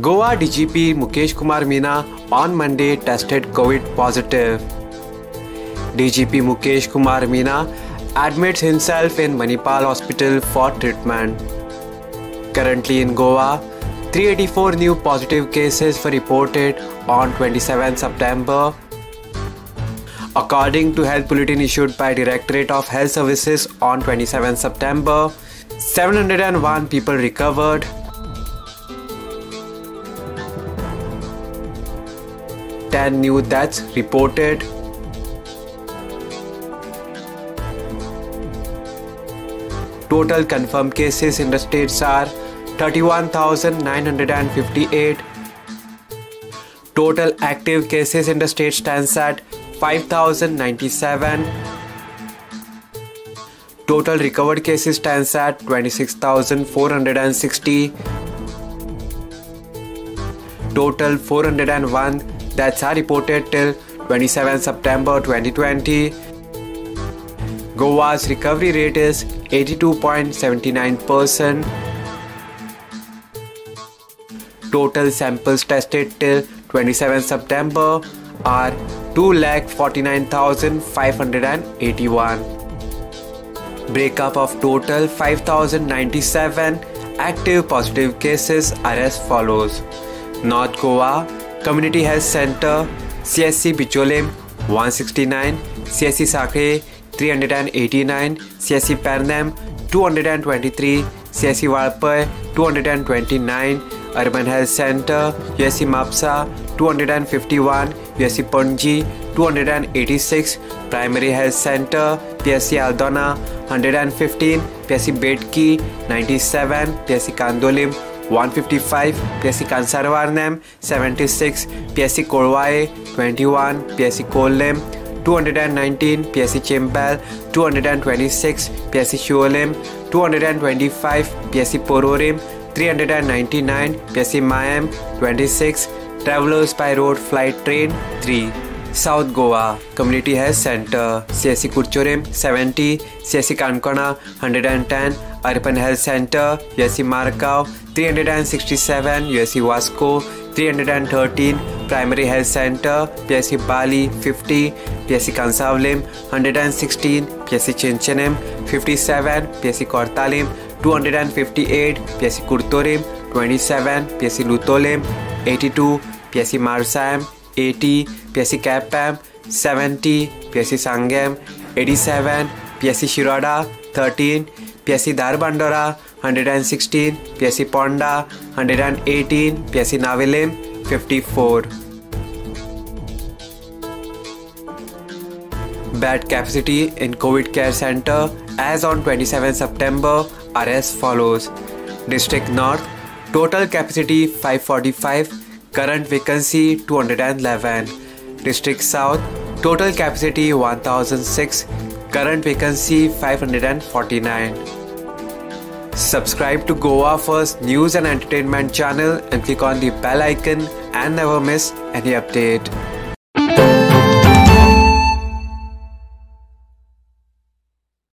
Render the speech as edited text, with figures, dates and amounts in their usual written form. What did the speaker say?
Goa DGP Mukesh Kumar Meena on Monday tested COVID positive. DGP Mukesh Kumar Meena admits himself in Manipal Hospital for treatment. Currently in Goa, 384 new positive cases were reported on 27 September. According to Health Bulletin issued by Directorate of Health Services on 27 September, 701 people recovered. 10 new deaths reported. Total confirmed cases in the states are 31,958. Total active cases in the state stands at 5,097. Total recovered cases stands at 26,460. Total 401 deaths are reported till 27 September 2020. Goa's recovery rate is 82.79%. Total samples tested till 27 September are 2,49,581. Breakup of total 5,097 active positive cases are as follows. North Goa Community Health Center, CSC Bicholim 169, CSC Sakre 389, CSC Pernam 223, CSC Valpai 229, Urban Health Center, USC Mapsa 251, USC Panji 286, Primary Health Center, PSC Aldona 115, PSC Bedki 97, PSC Kandolim 155, PSC Kansarvarnam 76, PSC Korwae 21, PSC Kolem 219, PSC Chimpal 226, PSC Shuolim 225, PSC Pororim 399, PSC Mayam 26, Travelers by Road Flight Train 3. South Goa Community Health Center, CSC Kurchorim 70, CSC Kankona 110, Urban Health Center, USC Markau 367, USC Vasco 313, Primary Health Center, PSC Bali 50, PSC Kansavlim 116, PSC Chinchanim 57, PSC Kortalim 258, PSC Kurtorim 27, PSC Lutolim 82, PSC Marsam 80, PSC Kapam 70, PSC Sangam 87, PSC Shirada 13, PSC Darbandora 116, PSC Ponda 118, PSC Navilim 54. Bed capacity in COVID Care Center as on 27 September are as follows. District North, total capacity 545, current vacancy 211. District South, total capacity 1006, current vacancy 549. Subscribe to Goa First News and Entertainment channel and click on the bell icon and never miss any update.